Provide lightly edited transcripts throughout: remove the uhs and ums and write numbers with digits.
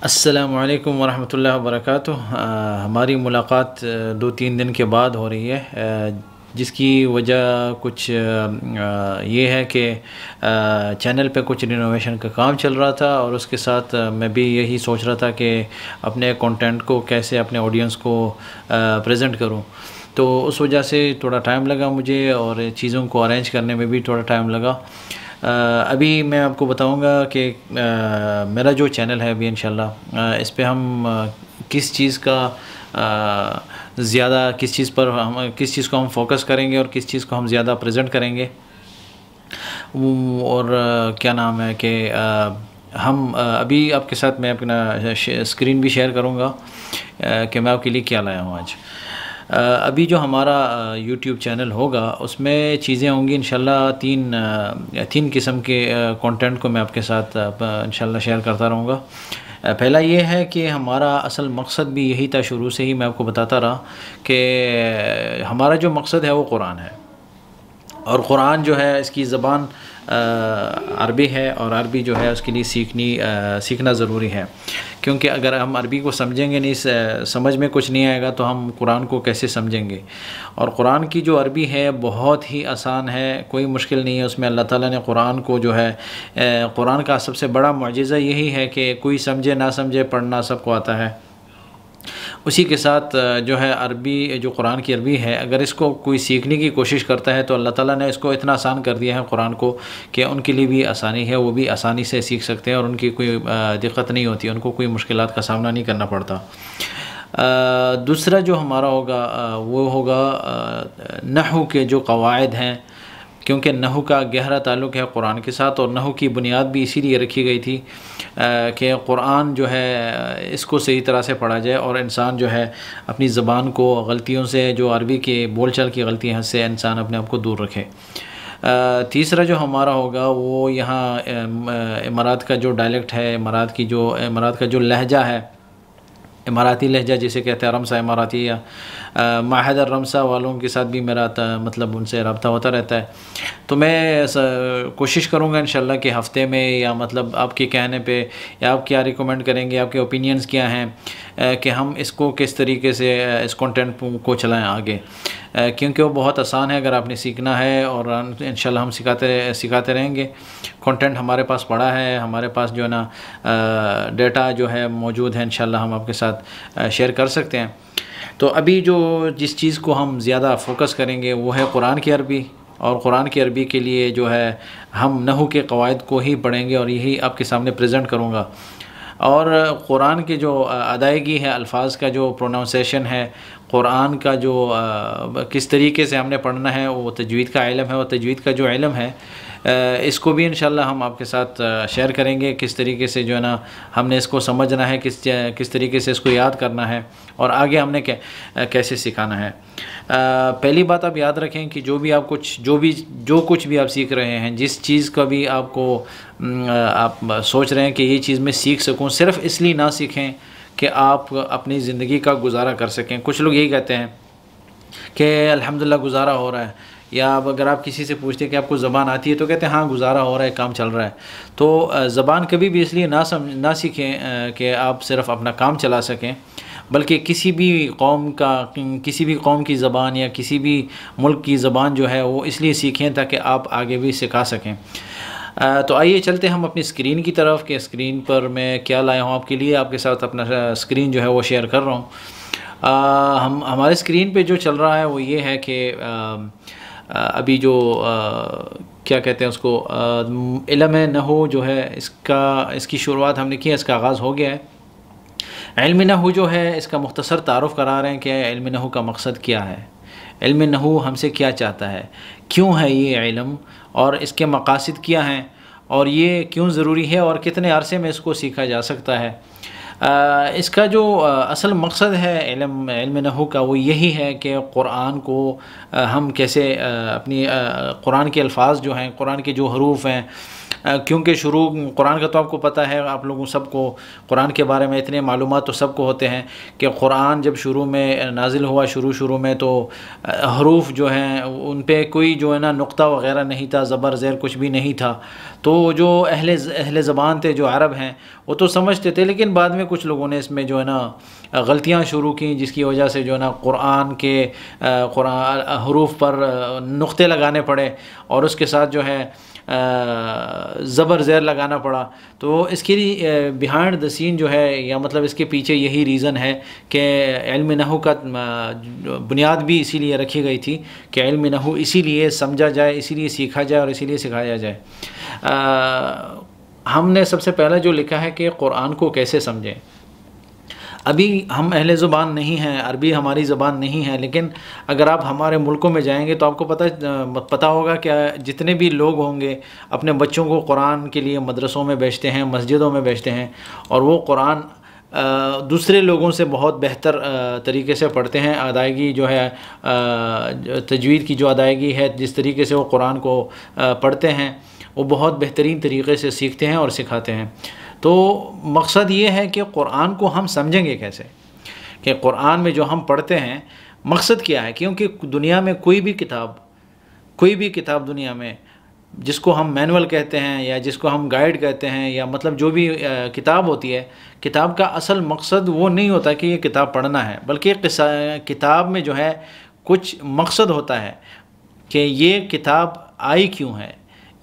السلام علیکم ورحمۃ اللہ وبرکاتہ۔ ہماری ملاقات 2-3 دن کے بعد ہو رہی ہے، جس کی وجہ کچھ یہ ہے کہ چینل پہ کچھ رینوویشن کا کام چل رہا تھا، اور اس کے ساتھ میں بھی یہی سوچ رہا تھا کہ اپنے کنٹینٹ کو کیسے اپنے آڈینس کو پریزنٹ کروں، تو اس وجہ سے تھوڑا ٹائم لگا مجھے، اور چیزوں کو ارینج کرنے میں بھی تھوڑا ٹائم لگا۔ ابھی میں آپ کو بتاؤں گا کہ میرا جو چینل ہے ابھی انشاءاللہ اس پہ ہم کس چیز کا زیادہ کس چیز کو ہم فوکس کریں گے اور کس چیز کو ہم زیادہ پریزنٹ کریں گے، اور کیا نام ہے کہ ہم ابھی آپ کے ساتھ میں اپنا اسکرین بھی شیئر کروں گا کہ میں آپ کے لیے کیا لایا ہوں آج۔ ابھی جو ہمارا یوٹیوب چینل ہوگا اس میں چیزیں ہوں گی انشاءاللہ تین قسم کے کنٹینٹ کو میں آپ کے ساتھ انشاءاللہ شیئر کرتا رہوں گا۔ پہلا یہ ہے کہ ہمارا اصل مقصد بھی یہی تھا، شروع سے ہی میں آپ کو بتاتا رہا کہ ہمارا جو مقصد ہے وہ قرآن ہے، اور قرآن جو ہے اس کی زبان عربی ہے، اور عربی جو ہے اس کے لیے سیکھنا ضروری ہے، کیونکہ اگر ہم عربی کو سمجھیں گے نہیں، سمجھ میں کچھ نہیں آئے گا تو ہم قرآن کو کیسے سمجھیں گے۔ اور قرآن کی جو عربی ہے بہت ہی آسان ہے، کوئی مشکل نہیں ہے اس میں۔ اللہ تعالیٰ نے قرآن کو جو ہے قرآن کا سب سے بڑا معجزہ یہی ہے کہ کوئی سمجھے نہ سمجھے پڑھنا سب کو آتا ہے۔ اسی کے ساتھ جو ہے عربی، جو قرآن کی عربی ہے، اگر اس کو کوئی سیکھنے کی کوشش کرتا ہے تو اللہ تعالیٰ نے اس کو اتنا آسان کر دیا ہے قرآن کو کہ ان کے لیے بھی آسانی ہے، وہ بھی آسانی سے سیکھ سکتے ہیں، اور ان کی کوئی دقت نہیں ہوتی، ان کو کوئی مشکلات کا سامنا نہیں کرنا پڑتا۔ دوسرا جو ہمارا ہوگا وہ ہوگا نحو کے جو قواعد ہیں، کیونکہ نحو کا گہرا تعلق ہے قرآن کے ساتھ، اور نحو کی بنیاد بھی اسی لیے رکھی گئی تھی کہ قرآن جو ہے اس کو صحیح طرح سے پڑھا جائے، اور انسان جو ہے اپنی زبان کو غلطیوں سے، جو عربی کے بول چال کی غلطیاں سے انسان اپنے آپ کو دور رکھے۔ تیسرا جو ہمارا ہوگا وہ یہاں امارات کا جو ڈائلیکٹ ہے، امارات کا جو لہجہ ہے، اماراتی لہجہ جسے کہتے ہیں رمسا اماراتی، یا معاہد الرمسا والوں کے ساتھ بھی میرا مطلب ان سے رابطہ ہوتا رہتا ہے، تو میں کوشش کروں گا انشاءاللہ کہ ہفتے میں، یا مطلب آپ کے کہنے پہ، یا آپ کیا ریکومنڈ کریں گے، آپ کے اوپینینز کیا ہیں کہ ہم اس کو کس طریقے سے اس کنٹینٹ کو چلائیں آگے، کیونکہ وہ بہت آسان ہے اگر آپ نے سیکھنا ہے، اور انشاءاللہ ہم سکھاتے رہیں گے۔ کنٹینٹ ہمارے پاس پڑا ہے، ہمارے پاس جو ہے نا ڈیٹا جو ہے موجود ہے، انشاءاللہ ہم آپ کے ساتھ شیئر کر سکتے ہیں۔ تو ابھی جس چیز کو ہم زیادہ فوکس کریں گے وہ ہے قرآن کی عربی، اور قرآن کی عربی کے لیے جو ہے ہم نحو کے قواعد کو ہی پڑھیں گے، اور یہی آپ کے سامنے پریزنٹ کروں گا۔ اور قرآن کی جو ادائیگی ہے، الفاظ کا جو پروناؤنسیشن ہے، قرآن کا جو کس طریقے سے ہم نے پڑھنا ہے، وہ تجوید کا علم ہے، اور تجوید کا جو علم ہے اس کو بھی انشاءاللہ ہم آپ کے ساتھ شیئر کریں گے، کس طریقے سے جو ہے نا ہم نے اس کو سمجھنا ہے، کس طریقے سے اس کو یاد کرنا ہے، اور آگے ہم نے کیسے سکھانا ہے۔ پہلی بات آپ یاد رکھیں کہ جو کچھ بھی آپ سیکھ رہے ہیں، جس چیز کا بھی آپ سوچ رہے ہیں کہ یہ چیز میں سیکھ سکوں، صرف اس لیے نہ سیکھیں کہ آپ اپنی زندگی کا گزارا کر سکیں۔ کچھ لوگ یہی کہتے ہیں کہ الحمدللہ گزارا ہو رہا ہے، یا اگر آپ کسی سے پوچھتے ہیں کہ آپ کو زبان آتی ہے تو کہتے ہیں ہاں گزارا ہو رہا ہے، کام چل رہا ہے۔ تو زبان کبھی بھی اس لیے نہ سیکھیں کہ آپ صرف اپنا کام چلا سکیں، بلکہ کسی بھی قوم کی زبان یا کسی بھی ملک کی زبان جو ہے وہ اس لیے سیکھیں تاکہ آپ آگے بھی سکھا سکیں۔ تو آئیے چلتے ہم اپنی اسکرین کی طرف، کہ اسکرین پر میں کیا لایا ہوں آپ کے لیے، آپ کے ساتھ اپنا اسکرین جو ہے وہ شیئر کر رہا ہوں۔ ہمارے اسکرین پہ جو چل رہا ہے وہ یہ ہے کہ ابھی جو کیا کہتے ہیں اس کو، علم نحو جو ہے اس کی شروعات ہم نے کی ہے، اس کا آغاز ہو گیا ہے۔ علم نحو جو ہے اس کا مختصر تعارف کرا رہے ہیں کہ علم نحو کا مقصد کیا ہے، علم نحو ہم سے کیا چاہتا ہے، کیوں ہے یہ علم، اور اس کے مقاصد کیا ہیں، اور یہ کیوں ضروری ہے، اور کتنے عرصے میں اس کو سیکھا جا سکتا ہے۔ اس کا جو اصل مقصد ہے علم نحو کا وہ یہی ہے کہ قرآن کو ہم کیسے اپنی قرآن کے الفاظ جو ہیں، قرآن کے جو حروف ہیں، کیونکہ شروع قرآن کا تو آپ کو پتہ ہے، آپ لوگوں سب کو قرآن کے بارے میں اتنے معلومات تو سب کو ہوتے ہیں کہ قرآن جب شروع میں نازل ہوا، شروع میں تو حروف جو ہیں ان پہ کوئی جو ہے نا نقطہ وغیرہ نہیں تھا، زبر زیر کچھ بھی نہیں تھا. تو جو اہل زبان تھے، جو عرب ہیں، وہ تو سمجھتے تھے، لیکن بعد میں کچھ لوگوں نے اس میں جو ہے نا غلطیاں شروع کی، جس کی وجہ سے جو ہے نا قرآن حروف پر نقطے لگانے پڑے اور اس کے ساتھ جو ہے زبر زیر لگانا پڑا. تو اس کے لیے بیہائنڈ دا سین جو ہے، یا مطلب اس کے پیچھے یہی ریزن ہے کہ علم نحو کا بنیاد بھی اسی لیے رکھی گئی تھی کہ علم نحو اسی لیے سمجھا جائے، اسی لیے سیکھا جائے اور اسی لیے سکھایا جائے. ہم نے سب سے پہلا جو لکھا ہے کہ قرآن کو کیسے سمجھیں. ابھی ہم اہل زبان نہیں ہیں، عربی ہماری زبان نہیں ہے، لیکن اگر آپ ہمارے ملکوں میں جائیں گے تو آپ کو پتہ ہوگا کہ جتنے بھی لوگ ہوں گے اپنے بچوں کو قرآن کے لیے مدرسوں میں بھیجتے ہیں، مسجدوں میں بھیجتے ہیں، اور وہ قرآن دوسرے لوگوں سے بہت بہتر طریقے سے پڑھتے ہیں. ادائیگی جو ہے، تجوید کی جو ادائیگی ہے، جس طریقے سے وہ قرآن کو پڑھتے ہیں، وہ بہت بہترین طریقے سے سیکھتے ہیں اور سکھاتے ہیں. تو مقصد یہ ہے کہ قرآن کو ہم سمجھیں گے کیسے، کہ قرآن میں جو ہم پڑھتے ہیں مقصد کیا ہے. کیونکہ دنیا میں کوئی بھی کتاب دنیا میں، جس کو ہم مینول کہتے ہیں یا جس کو ہم گائیڈ کہتے ہیں، یا مطلب جو بھی کتاب ہوتی ہے، کتاب کا اصل مقصد وہ نہیں ہوتا کہ یہ کتاب پڑھنا ہے، بلکہ کتاب میں جو ہے کچھ مقصد ہوتا ہے کہ یہ کتاب آئی کیوں ہے،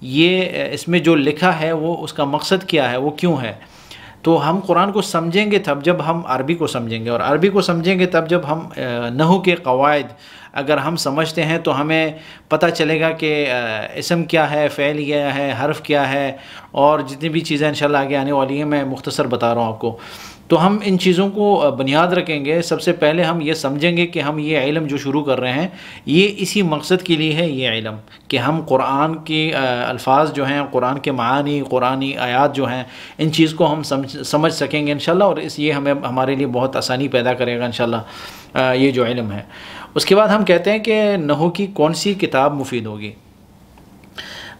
یہ اس میں جو لکھا ہے وہ اس کا مقصد کیا ہے، وہ کیوں ہے. تو ہم قرآن کو سمجھیں گے تب جب ہم عربی کو سمجھیں گے، اور عربی کو سمجھیں گے تب جب ہم نحو کے قواعد اگر ہم سمجھتے ہیں تو ہمیں پتہ چلے گا کہ اسم کیا ہے، فعل کیا ہے، حرف کیا ہے، اور جتنی بھی چیزیں انشاءاللہ آگے آنے والی ہیں میں مختصر بتا رہا ہوں آپ کو. تو ہم ان چیزوں کو بنیاد رکھیں گے. سب سے پہلے ہم یہ سمجھیں گے کہ ہم یہ علم جو شروع کر رہے ہیں یہ اسی مقصد کے لیے ہے، یہ علم کہ ہم قرآن کے الفاظ جو ہیں، قرآن کے معانی، قرآنی آیات جو ہیں، ان چیز کو ہم سمجھ سکیں گے انشاءاللہ، اور یہ ہمارے لیے بہت آسانی پیدا کرے گا انشاءاللہ یہ جو علم ہے. اس کے بعد ہم کہتے ہیں کہ نحو کی کون سی کتاب مفید ہوگی.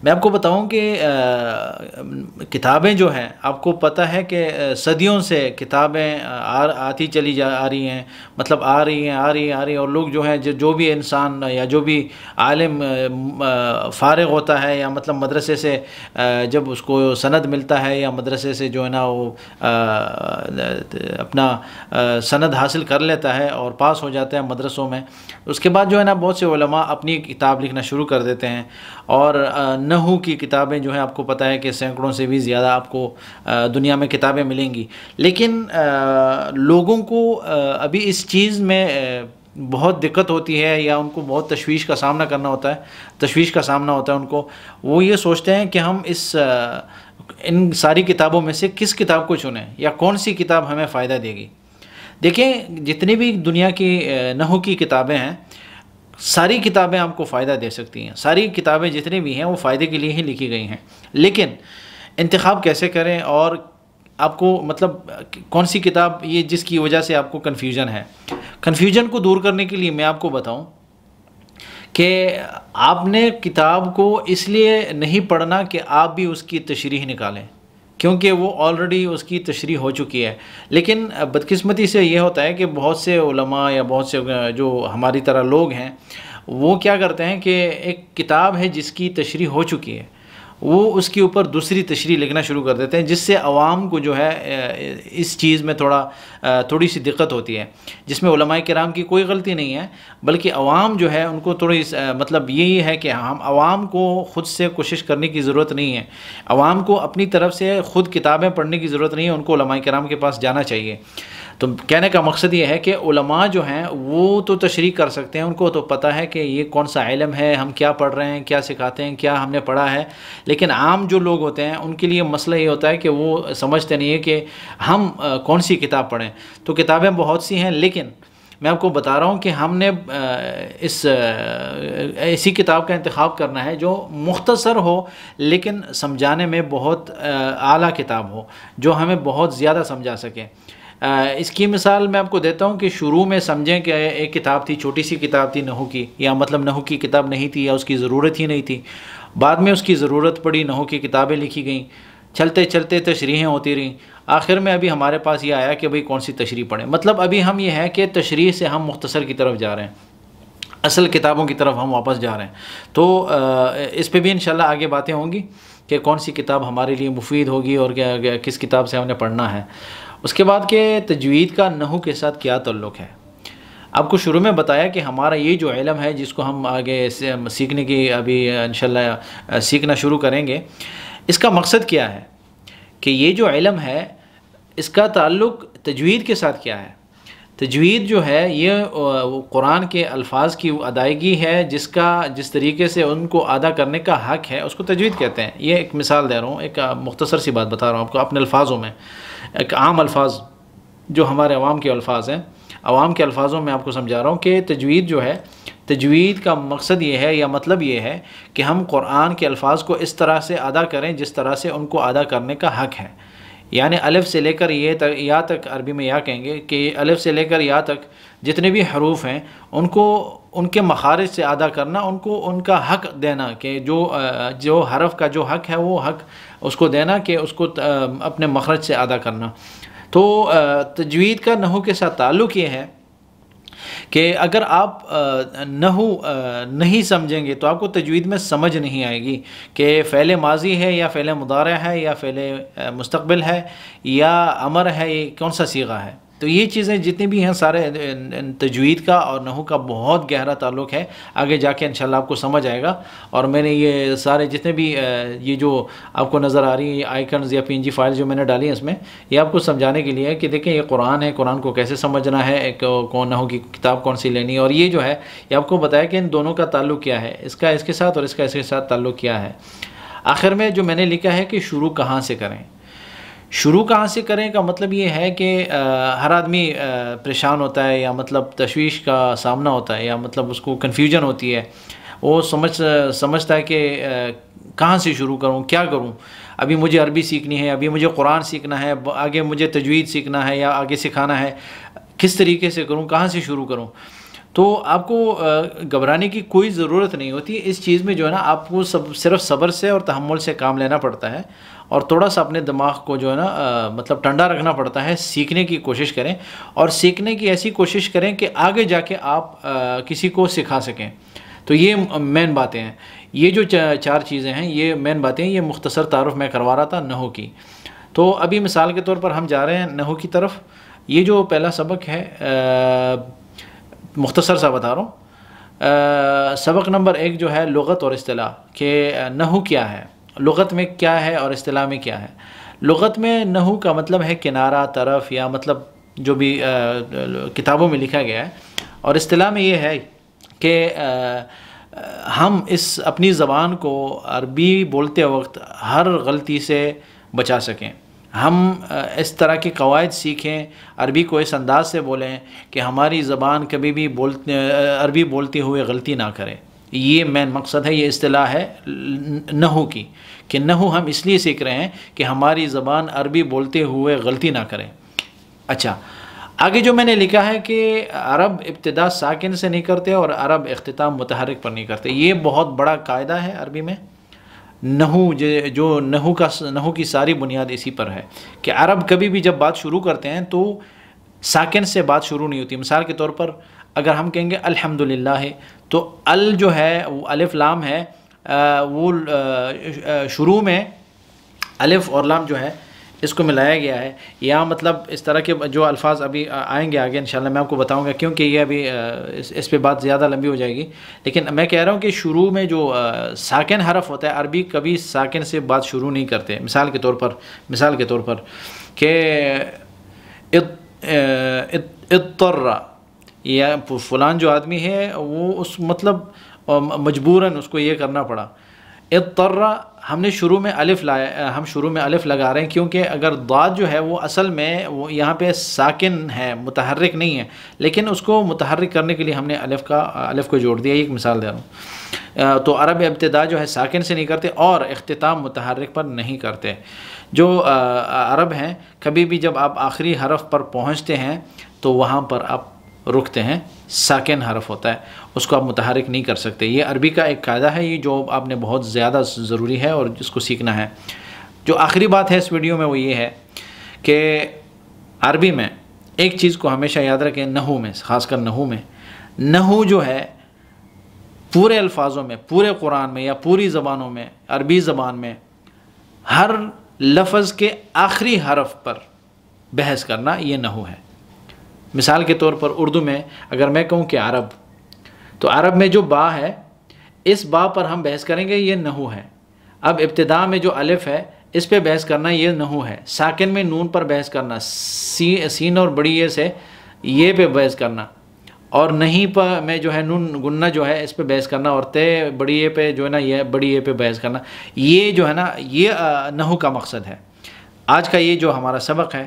میں آپ کو بتاؤں کہ کتابیں جو ہیں، آپ کو پتہ ہے کہ صدیوں سے کتابیں آتی چلی آ رہی ہیں، مطلب آ رہی ہیں، اور لوگ جو ہیں، جو بھی انسان یا جو بھی عالم فارغ ہوتا ہے، یا مطلب مدرسے سے جب اس کو سند ملتا ہے، یا مدرسے سے جو ہے نا وہ اپنا سند حاصل کر لیتا ہے اور پاس ہو جاتا ہے مدرسوں میں، اس کے بعد جو ہے نا بہت سے علماء اپنی کتاب لکھنا شروع کر دیتے ہیں. اور نحو کی کتابیں جو ہیں، آپ کو پتہ ہے کہ سینکڑوں سے بھی زیادہ آپ کو دنیا میں کتابیں ملیں گی. لیکن لوگوں کو ابھی اس چیز میں بہت دقت ہوتی ہے، یا ان کو بہت تشویش کا سامنا ہوتا ہے ان کو. وہ یہ سوچتے ہیں کہ ہم ان ساری کتابوں میں سے کس کتاب کو چنیں، یا کون سی کتاب ہمیں فائدہ دے گی. دیکھیں، جتنی بھی دنیا کی نحو کی کتابیں ہیں، ساری کتابیں آپ کو فائدہ دے سکتی ہیں. ساری کتابیں جتنی بھی ہیں وہ فائدے کے لیے ہی لکھی گئی ہیں. لیکن انتخاب کیسے کریں، اور آپ کو مطلب کون سی کتاب، یہ جس کی وجہ سے آپ کو کنفیوژن کو دور کرنے کے لیے میں آپ کو بتاؤں کہ آپ نے کتاب کو اس لیے نہیں پڑھنا کہ آپ بھی اس کی تشریح نکالیں، کیونکہ وہ آلریڈی اس کی تشریح ہو چکی ہے. لیکن بدقسمتی سے یہ ہوتا ہے کہ بہت سے علماء یا بہت سے جو ہماری طرح لوگ ہیں، وہ کیا کرتے ہیں کہ ایک کتاب ہے جس کی تشریح ہو چکی ہے، وہ اس کے اوپر دوسری تشریح لکھنا شروع کر دیتے ہیں، جس سے عوام کو جو ہے اس چیز میں تھوڑی سی دقت ہوتی ہے، جس میں علماء کرام کی کوئی غلطی نہیں ہے، بلکہ عوام جو ہے ان کو تھوڑی مطلب یہی ہے کہ ہم عوام کو خود سے کوشش کرنے کی ضرورت نہیں ہے، عوام کو اپنی طرف سے خود کتابیں پڑھنے کی ضرورت نہیں ہے، ان کو علماء کرام کے پاس جانا چاہیے. تو کہنے کا مقصد یہ ہے کہ علماء جو ہیں وہ تو تشریح کر سکتے ہیں، ان کو تو پتہ ہے کہ یہ کون سا علم ہے، ہم کیا پڑھ رہے ہیں، کیا سکھاتے ہیں، کیا ہم نے پڑھا ہے. لیکن عام جو لوگ ہوتے ہیں ان کے لیے مسئلہ یہ ہوتا ہے کہ وہ سمجھتے نہیں ہے کہ ہم کون سی کتاب پڑھیں. تو کتابیں بہت سی ہیں، لیکن میں آپ کو بتا رہا ہوں کہ ہم نے ایسی کتاب کا انتخاب کرنا ہے جو مختصر ہو، لیکن سمجھانے میں بہت اعلیٰ کتاب ہو، جو ہمیں بہت زیادہ سمجھا سکے. اس کی مثال میں آپ کو دیتا ہوں کہ شروع میں سمجھیں کہ ایک کتاب تھی، چھوٹی سی کتاب تھی نحو کی، یا مطلب نحو کی کتاب نہیں تھی، یا اس کی ضرورت ہی نہیں تھی. بعد میں اس کی ضرورت پڑی، نحو کی کتابیں لکھی گئیں، چلتے چلتے تشریحیں ہوتی رہیں، آخر میں ابھی ہمارے پاس یہ آیا کہ بھئی کون سی تشریح پڑھیں۔ مطلب ابھی ہم یہ ہے کہ تشریح سے ہم مختصر کی طرف جا رہے ہیں، اصل کتابوں کی طرف ہم واپس جا رہے ہیں۔ تو اس پہ بھی انشاءاللہ آگے باتیں ہوں گی کہ کون سی کتاب ہمارے لیے مفید ہوگی اور کس کتاب سے ہم نے پڑھنا ہے۔ اس کے بعد کہ تجوید کا نحو کے ساتھ کیا تعلق ہے۔ آپ کو شروع میں بتایا کہ ہمارا یہ جو علم ہے جس کو ہم آگے سیکھنے کی ابھی انشاءاللہ سیکھنا شروع کریں گے، اس کا مقصد کیا ہے کہ یہ جو علم ہے اس کا تعلق تجوید کے ساتھ کیا ہے۔ تجوید جو ہے یہ قرآن کے الفاظ کی ادائیگی ہے جس طریقے سے ان کو ادا کرنے کا حق ہے، اس کو تجوید کہتے ہیں۔ یہ ایک مثال دے رہا ہوں، ایک مختصر سی بات بتا رہا ہوں آپ کو اپنے الفاظوں میں، ایک عام الفاظ جو ہمارے عوام کے الفاظ ہیں، عوام کے الفاظوں میں آپ کو سمجھا رہا ہوں کہ تجوید جو ہے، تجوید کا مقصد یہ ہے یا مطلب یہ ہے کہ ہم قرآن کے الفاظ کو اس طرح سے ادا کریں جس طرح سے ان کو ادا کرنے کا حق ہے۔ یعنی الف سے لے کر یا تک، عربی میں یا کہیں گے کہ الف سے لے کر یا تک جتنے بھی حروف ہیں ان کو ان کے مخارج سے ادا کرنا، ان کو ان کا حق دینا کہ جو حرف کا جو حق ہے وہ حق اس کو دینا کہ اس کو اپنے مخرج سے ادا کرنا۔ تو تجوید کا نحو کے ساتھ تعلق یہ ہے کہ اگر آپ نحو نہیں سمجھیں گے تو آپ کو تجوید میں سمجھ نہیں آئے گی کہ فعل ماضی ہے یا فعل مضارع ہے یا فعل مستقبل ہے یا امر ہے، یہ کون سا صیغہ ہے۔ تو یہ چیزیں جتنی بھی ہیں سارے تجوید کا اور نحو کا بہت گہرا تعلق ہے، آگے جا کے انشاءاللہ آپ کو سمجھ آئے گا۔ اور میں نے یہ سارے جتنے بھی یہ جو آپ کو نظر آ رہی ہیں آئیکنز یا PNG فائل جو میں نے ڈالی ہیں اس میں، یہ آپ کو سمجھانے کے لیے ہے کہ دیکھیں یہ قرآن ہے، قرآن کو کیسے سمجھنا ہے، ایک کون نحو کی کتاب کون سی لینی ہے، اور یہ جو ہے یہ آپ کو بتایا کہ ان دونوں کا تعلق کیا ہے، اس کا اس کے ساتھ اور اس کا اس کے ساتھ تعلق کیا ہے۔ آخر میں جو میں نے لکھا ہے کہ شروع کہاں سے کریں۔ شروع کہاں سے کریں کا مطلب یہ ہے کہ ہر آدمی پریشان ہوتا ہے یا مطلب تشویش کا سامنا ہوتا ہے یا مطلب اس کو کنفیوژن ہوتی ہے، وہ سمجھتا ہے کہ کہاں سے شروع کروں، کیا کروں، ابھی مجھے عربی سیکھنی ہے، ابھی مجھے قرآن سیکھنا ہے، آگے مجھے تجوید سیکھنا ہے یا آگے سکھانا ہے، کس طریقے سے کروں، کہاں سے شروع کروں۔ تو آپ کو گھبرانے کی کوئی ضرورت نہیں ہوتی اس چیز میں، جو ہے نا آپ کو صرف صبر سے اور تحمل سے کام لینا پڑتا ہے اور تھوڑا سا اپنے دماغ کو جو ہے نا مطلب ٹھنڈا رکھنا پڑتا ہے، سیکھنے کی کوشش کریں اور سیکھنے کی ایسی کوشش کریں کہ آگے جا کے آپ کسی کو سکھا سکیں۔ تو یہ مین باتیں ہیں، یہ جو چار چیزیں ہیں یہ مین باتیں ہیں، یہ مختصر تعارف میں کروا رہا تھا نحو کی۔ تو ابھی مثال کے طور پر ہم جا رہے ہیں نحو کی طرف۔ یہ جو پہلا سبق ہے مختصر سا بتا رہا ہوں، سبق نمبر 1 جو ہے لغت اور اصطلاح، کہ نحو کیا ہے، لغت میں کیا ہے اور اصطلاح میں کیا ہے۔ لغت میں نحو کا مطلب ہے کنارہ، طرف، یا مطلب جو بھی کتابوں میں لکھا گیا ہے، اور اصطلاح میں یہ ہے کہ ہم اپنی زبان کو عربی بولتے وقت ہر غلطی سے بچا سکیں، ہم اس طرح کے قواعد سیکھیں، عربی کو اس انداز سے بولیں کہ ہماری زبان کبھی بھی عربی بولتے ہوئے غلطی نہ کرے۔ یہ مین مقصد ہے، یہ اصطلاح ہے نحو کی، کہ نحو ہم اس لیے سیکھ رہے ہیں کہ ہماری زبان عربی بولتے ہوئے غلطی نہ کرے۔ اچھا، آگے جو میں نے لکھا ہے کہ عرب ابتدا ساکن سے نہیں کرتے اور عرب اختتام متحرک پر نہیں کرتے، یہ بہت بڑا قاعدہ ہے عربی میں۔ نحو جو نحو کی ساری بنیاد اسی پر ہے کہ عرب کبھی بھی جب بات شروع کرتے ہیں تو ساکن سے بات شروع نہیں ہوتی۔ مثال کے طور پر اگر ہم کہیں گے الحمدللہ ہے تو ال جو ہے وہ الف لام ہے، وہ شروع میں الف اور لام جو ہے اس کو ملایا گیا ہے، یا مطلب اس طرح کے جو الفاظ ابھی آئیں گے آگے انشاءاللہ میں آپ کو بتاؤں گا، کیونکہ یہ ابھی اس پہ بات زیادہ لمبی ہو جائے گی۔ لیکن میں کہہ رہا ہوں کہ شروع میں جو ساکن حرف ہوتا ہے، عربی کبھی ساکن سے بات شروع نہیں کرتے۔ مثال کے طور پر کہ اضطر، یا فلان جو آدمی ہے وہ اس مطلب مجبوراً اس کو یہ کرنا پڑا۔ اضطر ہم نے شروع میں الف لایا، ہم شروع میں الف لگا رہے ہیں کیونکہ اگر ضاد جو ہے وہ اصل میں وہ یہاں پہ ساکن ہے، متحرک نہیں ہے، لیکن اس کو متحرک کرنے کے لیے ہم نے الف کو جوڑ دیا۔ ایک مثال دے رہا ہوں۔ تو عرب ابتدا جو ہے ساکن سے نہیں کرتے اور اختتام متحرک پر نہیں کرتے۔ جو عرب ہیں کبھی بھی جب آپ آخری حرف پر پہنچتے ہیں تو وہاں پر آپ رکتے ہیں، ساکن حرف ہوتا ہے، اس کو آپ متحرک نہیں کر سکتے۔ یہ عربی کا ایک قاعدہ ہے، یہ جو آپ نے بہت زیادہ ضروری ہے اور جس کو سیکھنا ہے۔ جو آخری بات ہے اس ویڈیو میں وہ یہ ہے کہ عربی میں ایک چیز کو ہمیشہ یاد رکھیں، نحو میں، خاص کر نحو میں، نحو جو ہے پورے الفاظوں میں، پورے قرآن میں یا پوری زبانوں میں، عربی زبان میں ہر لفظ کے آخری حرف پر بحث کرنا یہ نحو ہے۔ مثال کے طور پر اردو میں اگر میں کہوں کہ عرب، تو عرب میں جو با ہے اس با پر ہم بحث کریں گے، یہ نحو ہے۔ اب ابتدا میں جو الف ہے اس پہ بحث کرنا یہ نحو ہے۔ ساکن میں نون پر بحث کرنا، سین اور بڑی یہ سے یہ پہ بحث کرنا، اور نہیں پر میں جو ہے نون گننا جو ہے اس پہ بحث کرنا، اور تے بڑی یہ پہ جو ہے نا یہ بڑی یہ پہ بحث کرنا، یہ جو ہے نا یہ نحو کا مقصد ہے۔ آج کا یہ جو ہمارا سبق ہے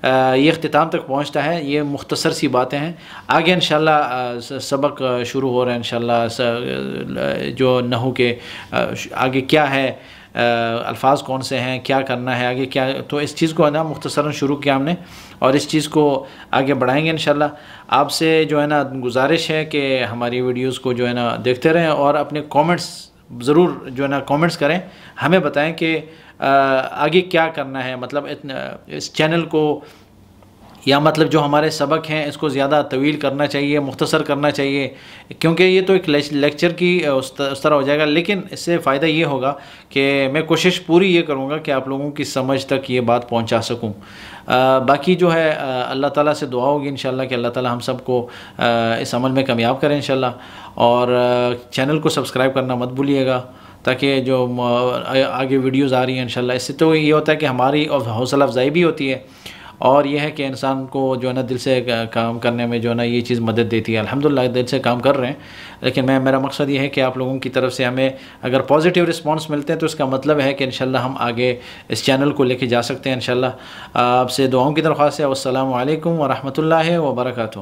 یہ اختتام تک پہنچتا ہے۔ یہ مختصر سی باتیں ہیں، آگے انشاءاللہ سبق شروع ہو رہا ہے انشاءاللہ، جو نحو کے آگے کیا ہے، الفاظ کون سے ہیں، کیا کرنا ہے آگے کیا، تو اس چیز کو ہے نا مختصراً شروع کیا ہم نے، اور اس چیز کو آگے بڑھائیں گے انشاءاللہ۔ آپ سے جو ہے نا گزارش ہے کہ ہماری ویڈیوز کو جو ہے نا دیکھتے رہیں، اور اپنے کومنٹس ضرور جو ہے نا کومنٹس کریں، ہمیں بتائیں کہ آگے کیا کرنا ہے، مطلب اس چینل کو یا مطلب جو ہمارے سبق ہیں اس کو زیادہ طویل کرنا چاہیے، مختصر کرنا چاہیے، کیونکہ یہ تو ایک لیکچر کی اس طرح ہو جائے گا، لیکن اس سے فائدہ یہ ہوگا کہ میں کوشش پوری یہ کروں گا کہ آپ لوگوں کی سمجھ تک یہ بات پہنچا سکوں۔ باقی جو ہے اللہ تعالیٰ سے دعا ہوگی انشاءاللہ کہ اللہ تعالیٰ ہم سب کو اس عمل میں کامیاب کریں انشاءاللہ، اور چینل کو سبسکرائب کرنا مت بھولیے گا، تاکہ جو آگے ویڈیوز آ رہی ہیں انشاءاللہ، اس سے تو یہ ہوتا ہے کہ ہماری حوصلہ افزائی بھی ہوتی ہے، اور یہ ہے کہ انسان کو جو ہے نا دل سے کام کرنے میں جو ہے نا یہ چیز مدد دیتی ہے۔ الحمدللہ دل سے کام کر رہے ہیں، لیکن میرا مقصد یہ ہے کہ آپ لوگوں کی طرف سے ہمیں اگر پازیٹیو رسپانس ملتے ہیں تو اس کا مطلب ہے کہ انشاءاللہ ہم آگے اس چینل کو لے کے جا سکتے ہیں انشاءاللہ۔ آپ سے دعاؤں کی درخواست ہے۔ والسلام علیکم ورحمۃ اللہ وبرکاتہ۔